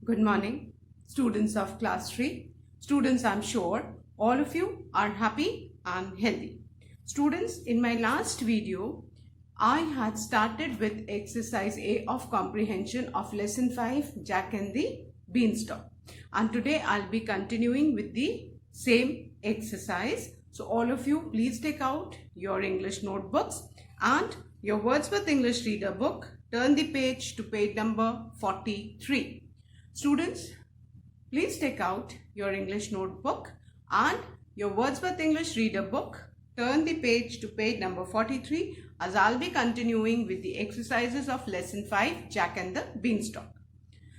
Good morning, students of class 3. Students, I'm sure all of you are happy and healthy. Students, in my last video, I had started with exercise A of comprehension of lesson 5, Jack and the Beanstalk. And today I'll be continuing with the same exercise. So all of you, please take out your English notebooks and your Wordsworth English Reader book. Turn the page to page number 43. Students, please take out your English notebook and your Wordsworth English Reader book. Turn the page to page number 43 as I'll be continuing with the exercises of lesson 5, Jack and the Beanstalk.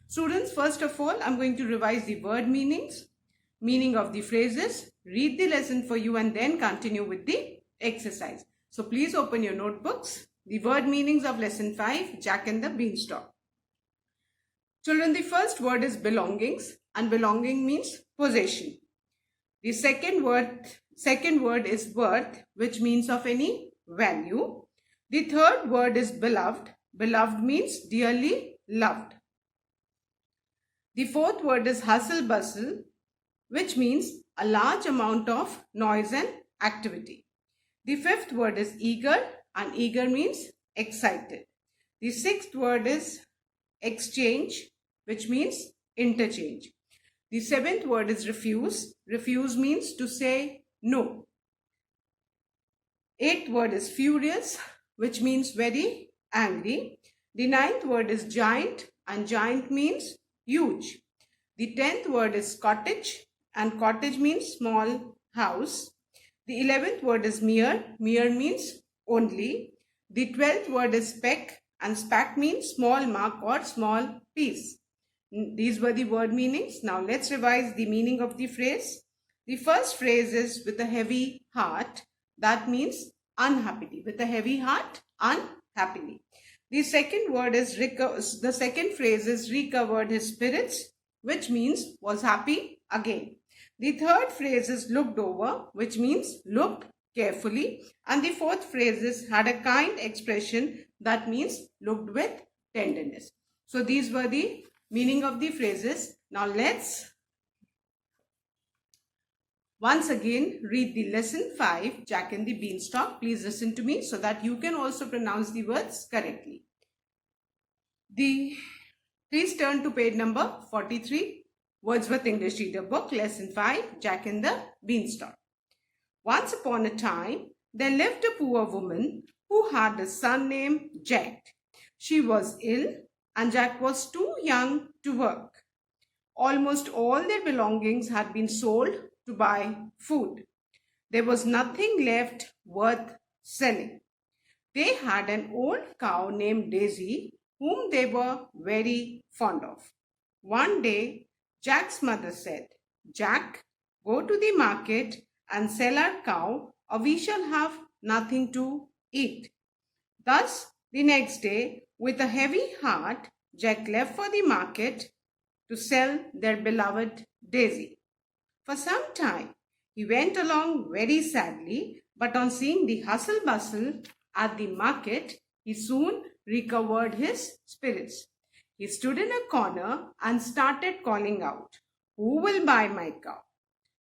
Students, first of all, I'm going to revise the word meanings, meaning of the phrases, read the lesson for you and then continue with the exercise. So please open your notebooks. The word meanings of lesson 5, Jack and the Beanstalk. Children, the first word is belongings, and belonging means possession. The second word is worth, which means of any value. The third word is beloved. Beloved means dearly loved. The fourth word is hustle bustle, which means a large amount of noise and activity. The fifth word is eager, and eager means excited. The sixth word is exchange, which means interchange. The seventh word is refuse. Refuse means to say no. Eighth word is furious, which means very angry. The ninth word is giant, and giant means huge. The 10th word is cottage, and cottage means small house. The 11th word is mere. Mere means only. The 12th word is speck, and speck means small mark or small piece. These were the word meanings. Now let's revise the meaning of the phrase. The first phrase is with a heavy heart. That means unhappily. With a heavy heart, unhappily. The second phrase is recovered his spirits, which means was happy again. The third phrase is looked over, which means looked carefully. And the fourth phrase is had a kind expression, that means looked with tenderness. So these were the meaning of the phrases. Now let's once again read the lesson 5, Jack and the Beanstalk. Please listen to me so that you can also pronounce the words correctly. Please turn to page number 43, Wordsworth English Reader book, lesson 5, Jack and the Beanstalk. Once upon a time, there lived a poor woman who had a son named Jack. She was ill and Jack was too young to work. Almost all their belongings had been sold to buy food. There was nothing left worth selling. They had an old cow named Daisy, whom they were very fond of. One day, Jack's mother said, "Jack, go to the market and sell our cow, or we shall have nothing to eat." Thus, the next day, with a heavy heart, Jack left for the market to sell their beloved Daisy. For some time, he went along very sadly, but on seeing the hustle bustle at the market, he soon recovered his spirits. He stood in a corner and started calling out, "Who will buy my cow?"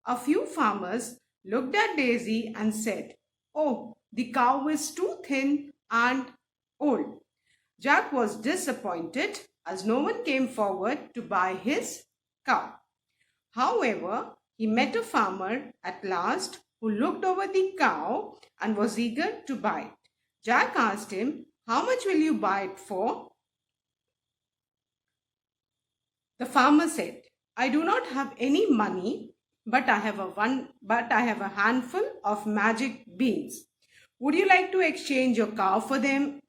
A few farmers looked at Daisy and said, "Oh, the cow is too thin and old." Jack was disappointed as no one came forward to buy his cow. However, he met a farmer at last who looked over the cow and was eager to buy it. Jack asked him, "How much will you buy it for?" The farmer said, "I do not have any money, but I have a handful of magic beans. Would you like to exchange your cow for them?"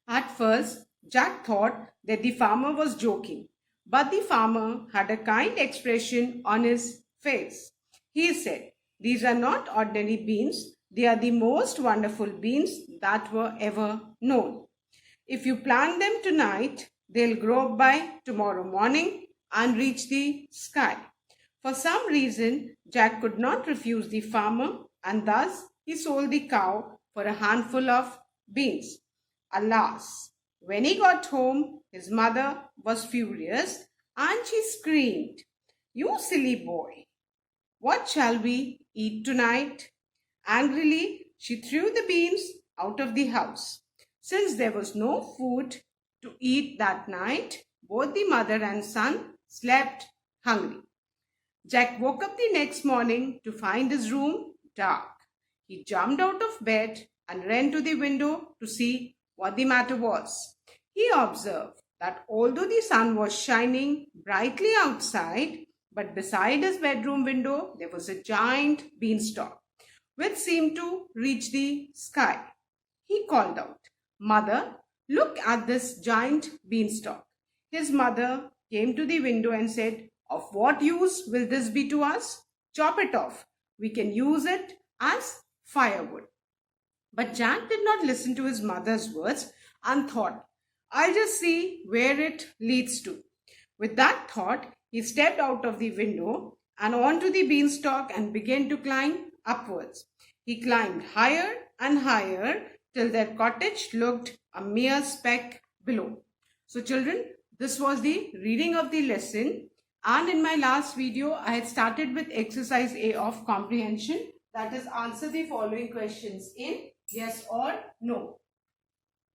At first, Jack thought that the farmer was joking, but the farmer had a kind expression on his face. He said, "These are not ordinary beans. They are the most wonderful beans that were ever known. If you plant them tonight, they'll grow by tomorrow morning and reach the sky." For some reason, Jack could not refuse the farmer, and thus he sold the cow for a handful of beans. Alas, when he got home, his mother was furious and she screamed, "You silly boy, what shall we eat tonight?" Angrily, she threw the beans out of the house. Since there was no food to eat that night, both the mother and son slept hungry. Jack woke up the next morning to find his room dark. He jumped out of bed and ran to the window to see what the matter was. He observed that although the sun was shining brightly outside, but beside his bedroom window there was a giant beanstalk which seemed to reach the sky. He called out, "Mother, look at this giant beanstalk." His mother came to the window and said, "Of what use will this be to us? Chop it off. We can use it as firewood." But Jack did not listen to his mother's words and thought, "I'll just see where it leads to." With that thought, he stepped out of the window and onto the beanstalk and began to climb upwards. He climbed higher and higher till their cottage looked a mere speck below. So children, this was the reading of the lesson, and in my last video I had started with exercise A of comprehension, that is answer the following questions in yes or no,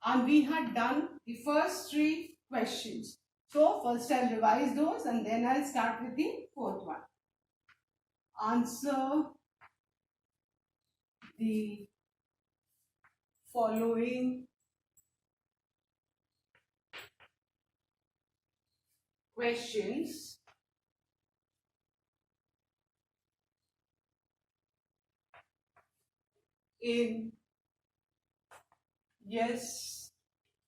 and we had done the first three questions. So first I'll revise those and then I'll start with the fourth one. Answer the following questions in yes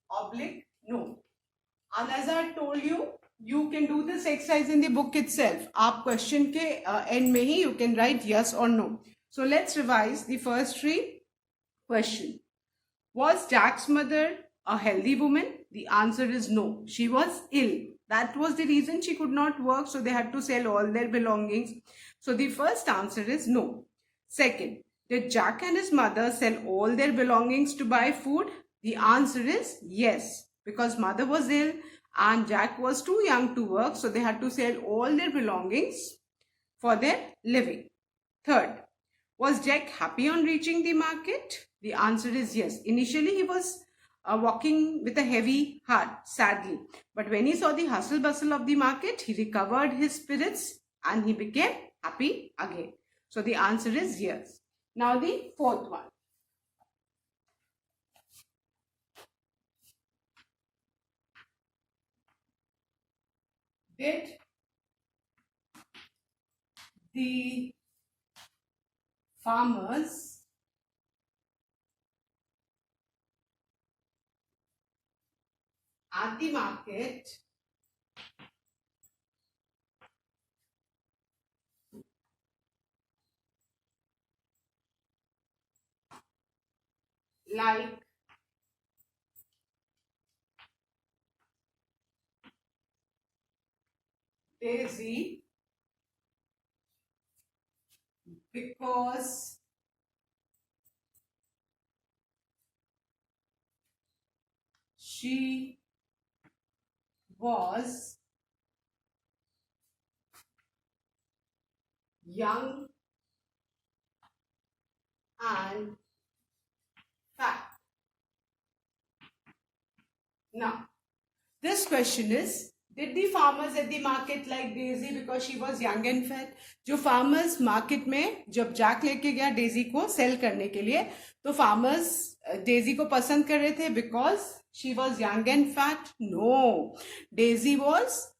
oblique no. And as I told you, you can do this exercise in the book itself. आप question के end में ही you can write yes or no. So let's revise the first three questions. Was Jack's mother a healthy woman? The answer is no. She was ill. That was the reason she could not work, so they had to sell all their belongings. So the first answer is no. Second, did Jack and his mother sell all their belongings to buy food? The answer is yes, because mother was ill and Jack was too young to work, so they had to sell all their belongings for their living. Third, was Jack happy on reaching the market? The answer is yes. Initially, he was walking with a heavy heart, sadly. But when he saw the hustle bustle of the market, he recovered his spirits and he became happy again. So the answer is yes. Now the fourth one. Did the farmers at the market like Daisy because she was young and fat? Now, this question is, did the farmers at the market like Daisy because she was young and fat? जो farmers market में जब Jack लेके गया Daisy को cell करने के लिए, तो farmers डेजी को पसंद कर रहे थे because she was young and fat? No, Daisy was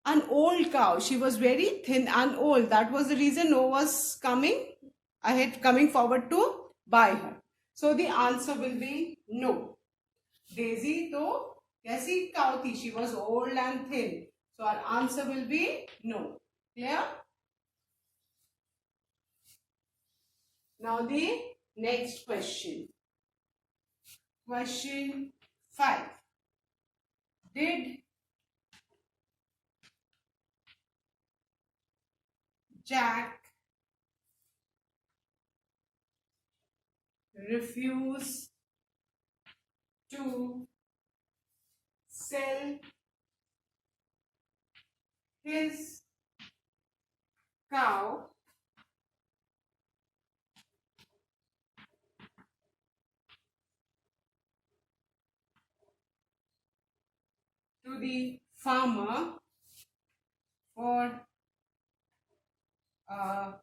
an old cow. She was very thin and old. That was the reason no was coming forward to buy her. So the answer will be no. Daisy तो कैसी cow थी? She was old and thin. So our answer will be no. Clear? Now the next question. Question 5. Did Jack refuse to sell his cow to the farmer for a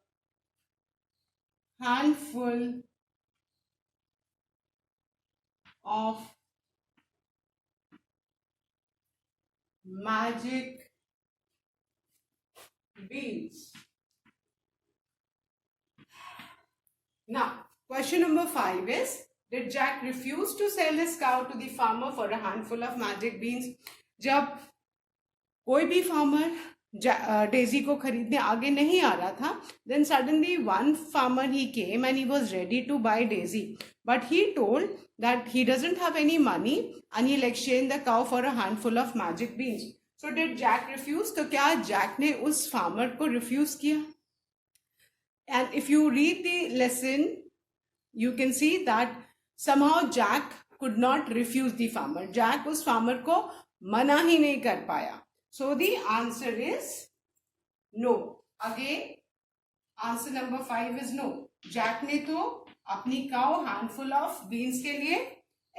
handful of magic beans. Now, question number 5 is, did Jack refuse to sell his cow to the farmer for a handful of magic beans? जब कोई भी farmer Daisy को खरीदने आगे नहीं आ रहा था, then suddenly one farmer he came and he was ready to buy Daisy, but he told that he doesn't have any money and he'll exchange the cow for a handful of magic beans. So did Jack refuse? तो क्या Jack ने उस farmer को refuse किया? And if you read the lesson, you can see that somehow Jack could not refuse the farmer. Jack उस farmer को मना ही नहीं कर पाया. So the answer is no. Again, answer number 5 is no. Jack ने तो अपनी cow handful of beans के लिए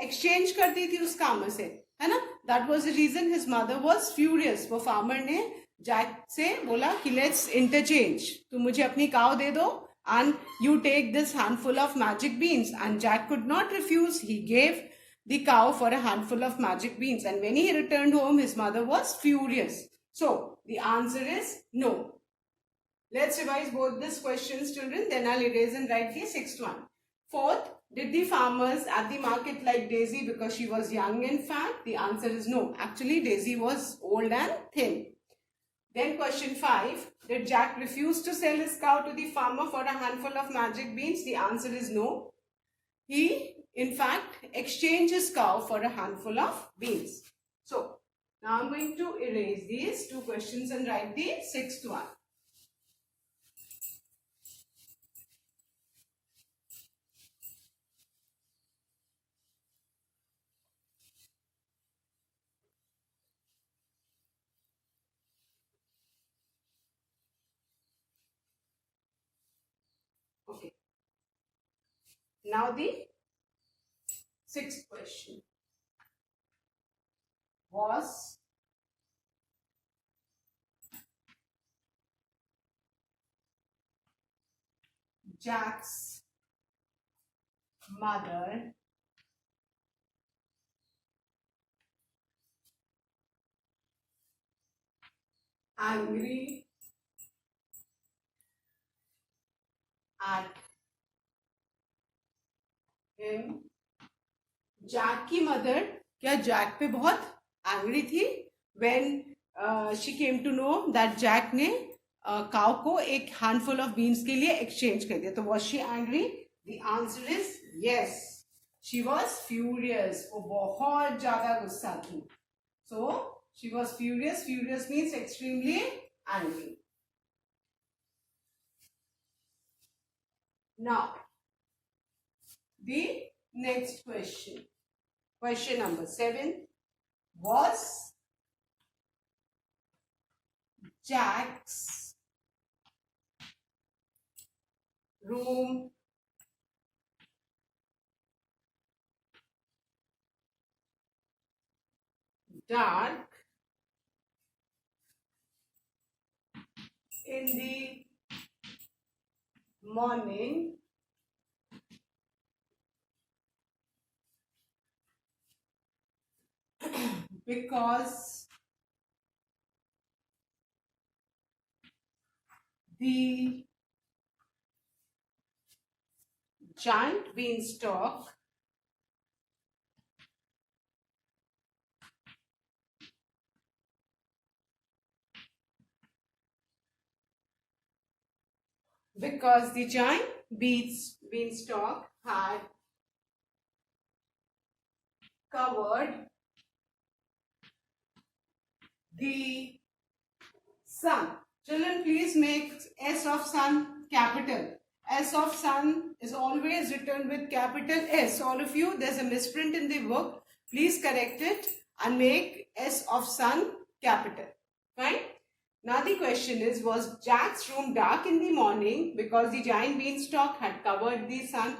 exchange कर दी थी उस farmer से, है ना? That was the reason his mother was furious. वो farmer ने जैक से बोला कि लेट्स इंटरचेंज, तू मुझे अपनी काव दे दो and you take this handful of magic beans. And Jack could not refuse. He gave the cow for a handful of magic beans, and when he returned home his mother was furious. So the answer is no. Let's revise both these questions, children, then I'll erase and write the sixth one. Fourth, did the farmers at the market like Daisy because she was young and fat? The answer is no. Actually, Daisy was old and thin. Then question 5, did Jack refuse to sell his cow to the farmer for a handful of magic beans? The answer is no. He, in fact, exchanged his cow for a handful of beans. So, now I'm going to erase these two questions and write the sixth one. Okay. Now the sixth question. Was Jack's mother angry at him? Jack की mother क्या Jack पे बहुत angry थी when she came to know that Jack ने cow को एक handful of beans के लिए एक्सचेंज कर दिया? तो was she angry? The answer is yes. She was furious. वो बहुत ज्यादा गुस्सा थी. So she was furious. Furious means extremely angry. Now, the next question. Question number 7. Was Jack's room dark in the morning because the giant beanstalk beanstalk had covered the sun. Children, please make S of sun capital. S of sun is always written with capital S. All of you, there's a misprint in the book. Please correct it and make S of sun capital. Fine. Now the question is, was Jack's room dark in the morning because the giant beanstalk had covered the sun?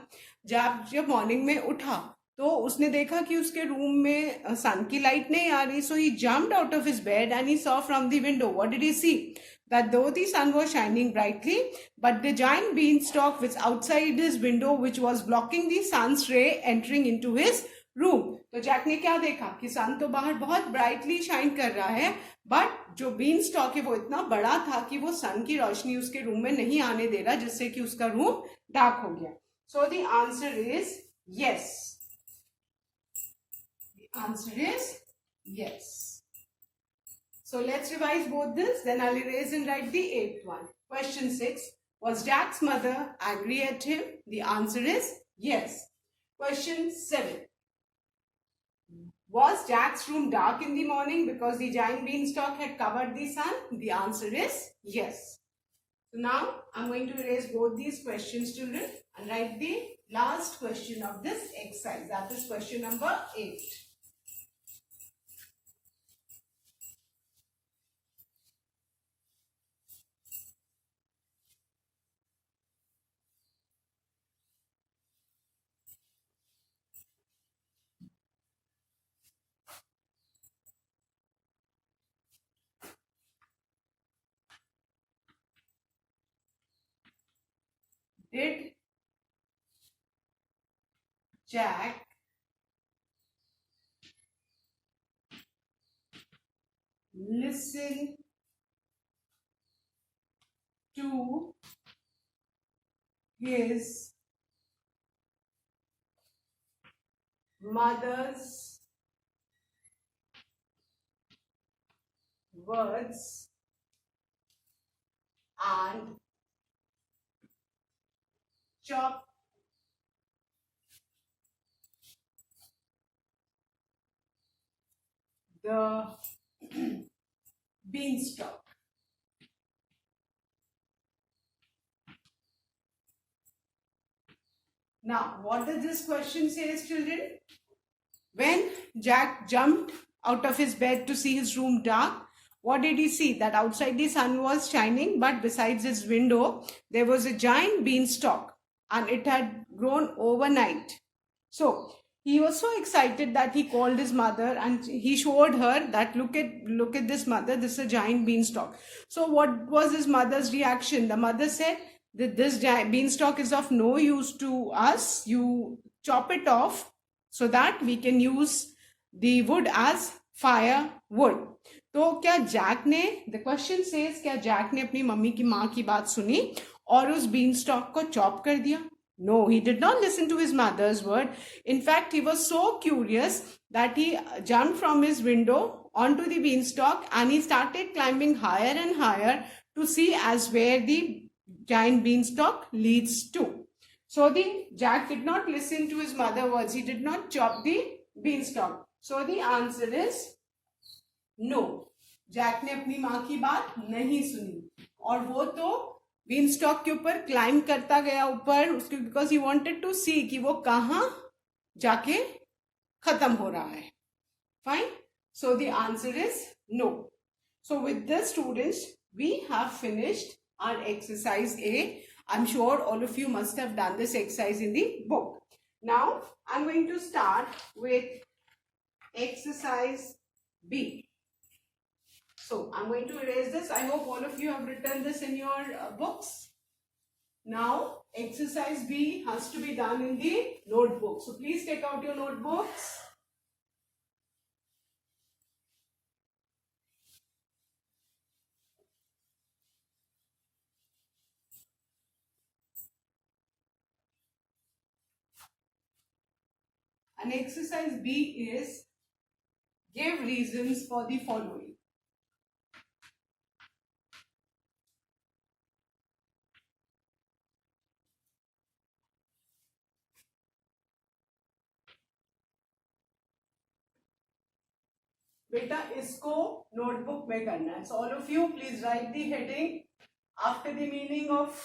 जब morning में उठा तो उसने देखा कि उसके room में सन की लाइट नहीं आ रही, so he jumped out of his bed and he saw from the window. What did he see? That though the sun was shining brightly, but the giant beanstalk was outside his window, which was blocking the sun's ray entering into his room. तो Jack ने क्या देखा कि सन तो बाहर बहुत brightly shine कर रहा है, बट जो बीन स्टॉक है वो इतना बड़ा था कि वो सन की रोशनी उसके रूम में नहीं आने दे रहा, जिससे कि उसका रूम डार्क हो गया. सो the answer is yes. The answer is yes. So let's revise both this. Then I'll erase and write the 8th one. Question 6. Was Jack's mother angry at him? The answer is yes. Question 7. Was Jack's room dark in the morning because the giant beanstalk had covered the sun? The answer is yes. So now I'm going to erase both these questions, children, and write the last question of this exercise. That is question number 8. Did Jack listen to his mother's words and chop the beanstalk? Now, what does this question say, children? When Jack jumped out of his bed to see his room dark, what did he see? That outside the sun was shining, but besides his window, there was a giant beanstalk and it had grown overnight. So, he was so excited that he called his mother and he showed her that look at this, mother, this is a giant beanstalk. So what was his mother's reaction? The mother said that this giant beanstalk is of no use to us. You chop it off so that we can use the wood as firewood. तो क्या Jack ने, the question says, क्या Jack ने अपनी mummy की माँ की बात सुनी और उस बीनस्टॉक को चॉप कर दिया? No, he did not listen to his mother's word. In fact, he was so curious that he jumped from his window onto the beanstalk and he started climbing higher and higher to see as where the giant beanstalk leads to. So the Jack did not listen to his mother's words. He did not chop the beanstalk. So the answer is no. Jack ने अपनी माँ की बात नहीं सुनी और वो तो बीनस्टॉक के ऊपर क्लाइंब करता गया ऊपर उसके, because he wanted to see कि वो कहाँ जाके खत्म हो रहा है. Fine. So the answer is no. So with this students we have finished our exercise A. I'm sure all of you must have done this exercise in the book. Now I'm going to start with exercise B. So I'm going to erase this. I hope all of you have written this in your books. Now exercise B has to be done in the notebook. So please take out your notebooks. And exercise B is give reasons for the following. बेटा इसको notebook में करना है. So all of you please write the heading after the meaning of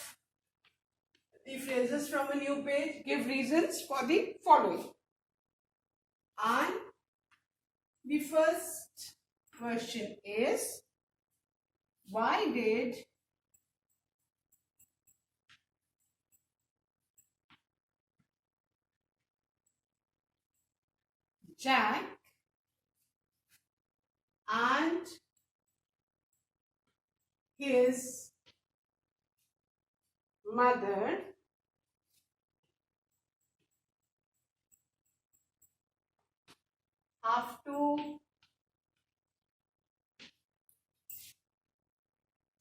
the phrases from a new page. Give reasons for the following. And the first question is, Why did Jack and his mother have to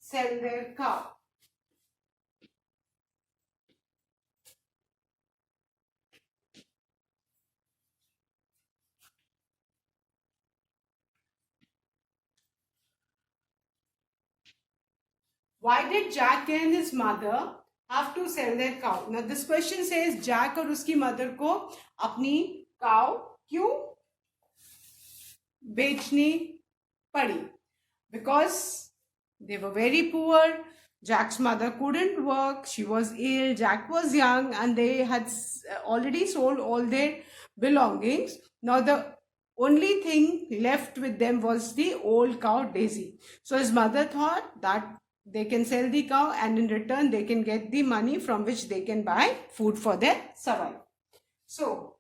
sell their cow? Why did Jack and his mother have to sell their cow? Now this question says Jack और उसकी mother को अपनी cow क्यों बेचनी पड़ी? Because they were very poor. Jack's mother couldn't work. She was ill. Jack was young and they had already sold all their belongings. Now the only thing left with them was the old cow Daisy. So his mother thought that they can sell the cow and in return they can get the money from which they can buy food for their survival. So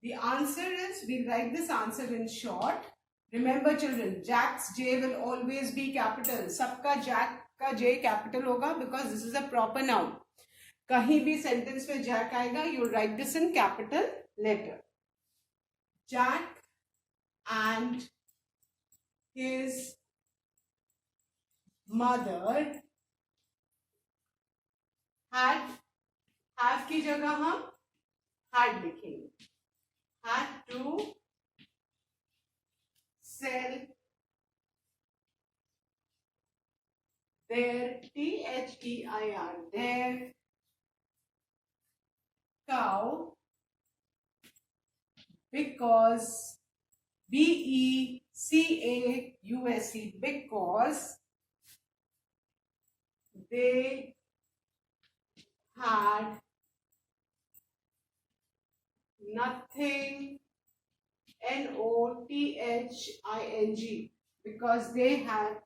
the answer is, we'll write this answer in short. Remember children, Jack's J will always be capital. सबका Jack का J capital होगा because this is a proper noun. कहीं भी sentence में Jack आएगा, you write this in capital letter. Jack and his mother had, have की जगह हम had लिखेंगे. Had to sell their THEIR, their cow, because BECAUSE, because they had nothing, NOTHING, because they had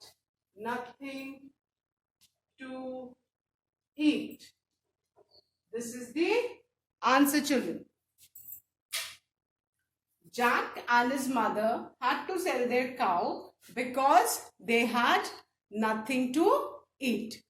nothing to eat. This is the answer children. Jack and his mother had to sell their cow because they had nothing to eat.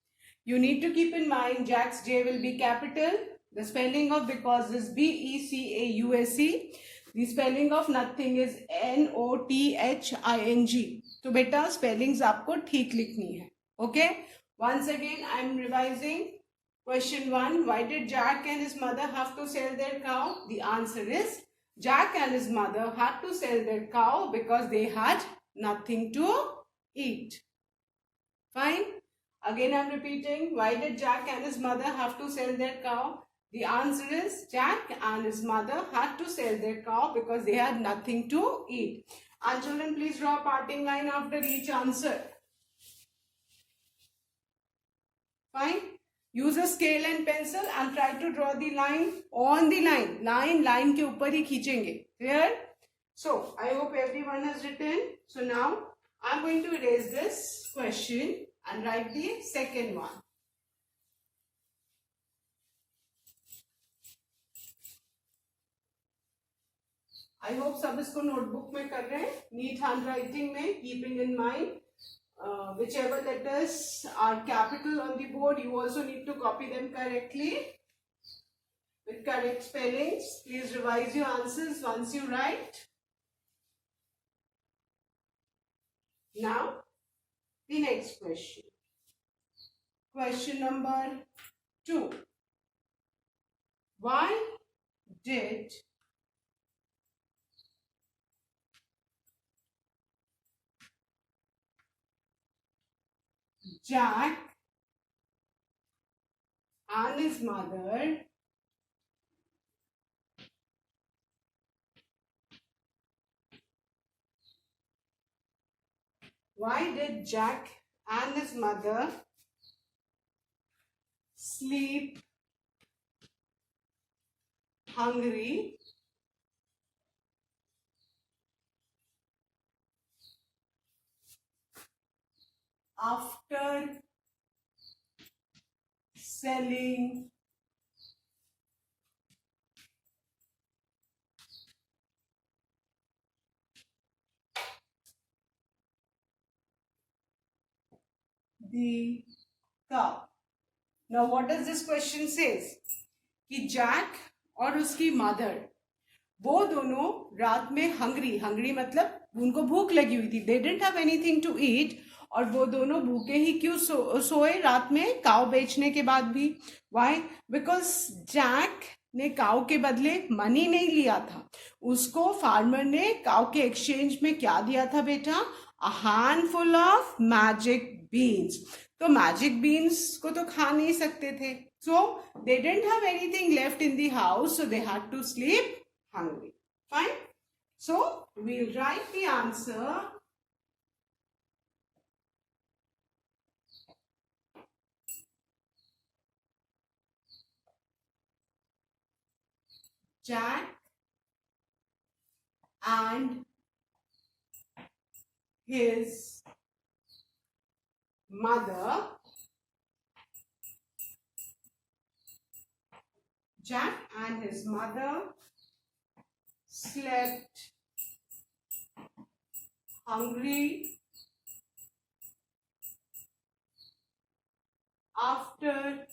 You need to keep in mind Jack's J will be capital. The spelling of because is BECAUSE. The spelling of nothing is NOTHING. तो बेटा spellings आपको ठीक लिखनी है. Okay? Once again, I am revising. Question 1. Why did Jack and his mother have to sell their cow? The answer is Jack and his mother had to sell their cow because they had nothing to eat. Fine. Again, I am repeating. Why did Jack and his mother have to sell their cow? The answer is Jack and his mother had to sell their cow because they had nothing to eat. And children, please draw a parting line after each answer. Fine. Use a scale and pencil and try to draw the line on the line. Line के ऊपर ही खींचेंगे. Clear? So, I hope everyone has written. So now, I am going to erase this question and write the second one. I hope सब इसको notebook में कर रहे हैं. Neat handwriting में, keeping in mind whichever letters are capital on the board, you also need to copy them correctly with correct spellings. Please revise your answers once you write. Now, the next question. Question number 2. Why did Jack and his mother sleep hungry after selling the cow. Now what does this question says? कि Jack और उसकी mother वो दोनों रात में hungry मतलब उनको भूख लगी हुई थी, they didn't have anything to eat, और वो दोनों भूखे ही क्यों सोए रात में काव बेचने के बाद भी? वाई? बिकॉज जैक ने काव के बदले मनी नहीं लिया था, उसको फार्मर ने काव के एक्सचेंज में क्या दिया था बेटा? A handful of magic beans. तो मैजिक बीन्स को तो खा नहीं सकते थे, so they didn't have anything left in the house, so they had to sleep hungry. Fine. So we'll write the answer. Jack and his mother. Jack and his mother slept hungry after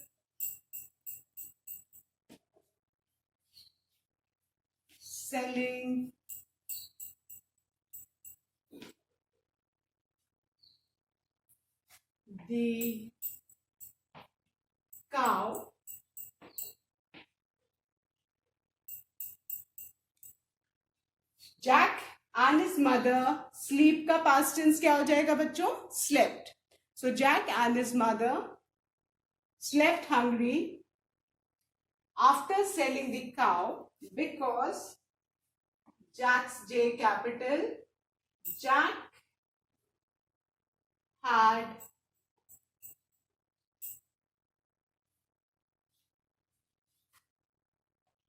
selling the cow. Jack and his mother, sleep का past tense क्या हो जाएगा बच्चों? Slept. So Jack and his mother slept hungry after selling the cow because Jack's J capital, Jack had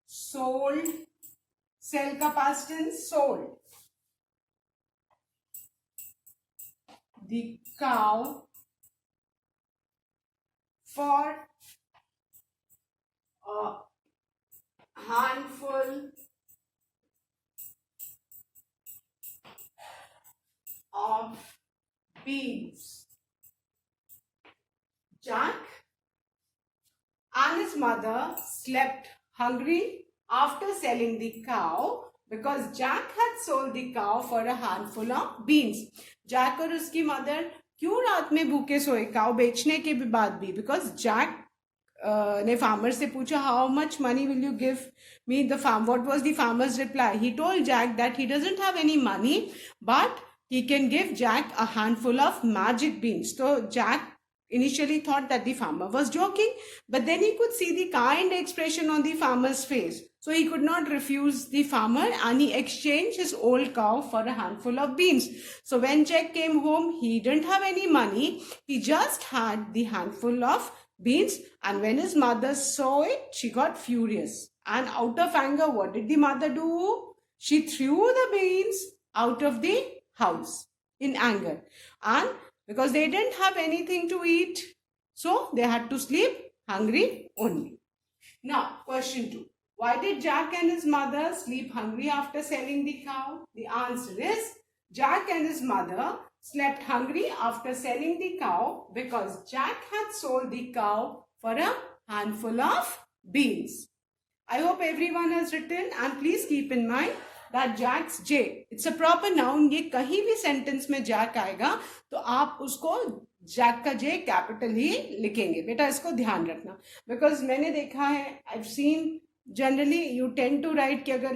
sold, sell का past tense, sold the cow for a handful of beans. Jack and his mother slept hungry after selling the cow because Jack had sold the cow for a handful of beans. Jack और उसकी mother क्यों रात में भूखे सोए काव बेचने के बाद भी? बिकॉज जैक ने फार्मर से पूछा, how much money will you give me? The farm, what was the farmer's reply? He told Jack that he doesn't have any money but he can give Jack a handful of magic beans. So Jack initially thought that the farmer was joking, but then he could see the kind expression on the farmer's face. So he could not refuse the farmer and he exchanged his old cow for a handful of beans. So when Jack came home, he didn't have any money. He just had the handful of beans, and when his mother saw it, she got furious. And out of anger, what did the mother do? She threw the beans out of the house in anger, and because they didn't have anything to eat, so they had to sleep hungry only. Now question 2, why did Jack and his mother sleep hungry after selling the cow? The answer is Jack and his mother slept hungry after selling the cow because Jack had sold the cow for a handful of beans. I hope everyone has written, and please keep in mind that Jack's J, it's a proper noun. ये कहीं भी sentence में Jack आएगा तो आप उसको Jack का J capital ही लिखेंगे बेटा, इसको ध्यान रखना. बिकॉज मैंने देखा है, I have seen generally you tend to write कि अगर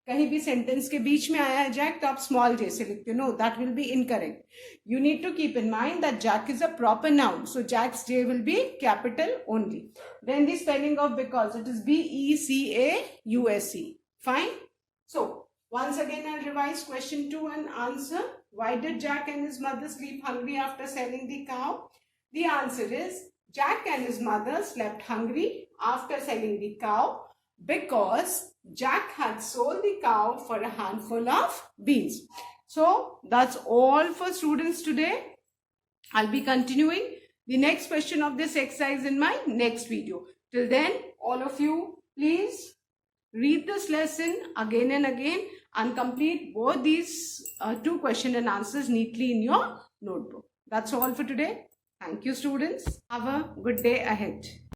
कहीं भी सेंटेंस के बीच में आया है जैक तो आप स्मॉल जे से लिखते हो. No, that will be incorrect. You need to keep in mind that Jack is a proper noun, so Jack's J will be capital only. Then the spelling of because, it is BECAUSE. Fine. So once again I'll revise question 2 and answer. Why did Jack and his mother sleep hungry after selling the cow? The answer is Jack and his mother slept hungry after selling the cow because Jack had sold the cow for a handful of beans. So that's all for students today. I'll be continuing the next question of this exercise in my next video. Till then, all of you, please read this lesson again and again and complete both these two question and answers neatly in your notebook. That's all for today. Thank you, students. Have a good day ahead.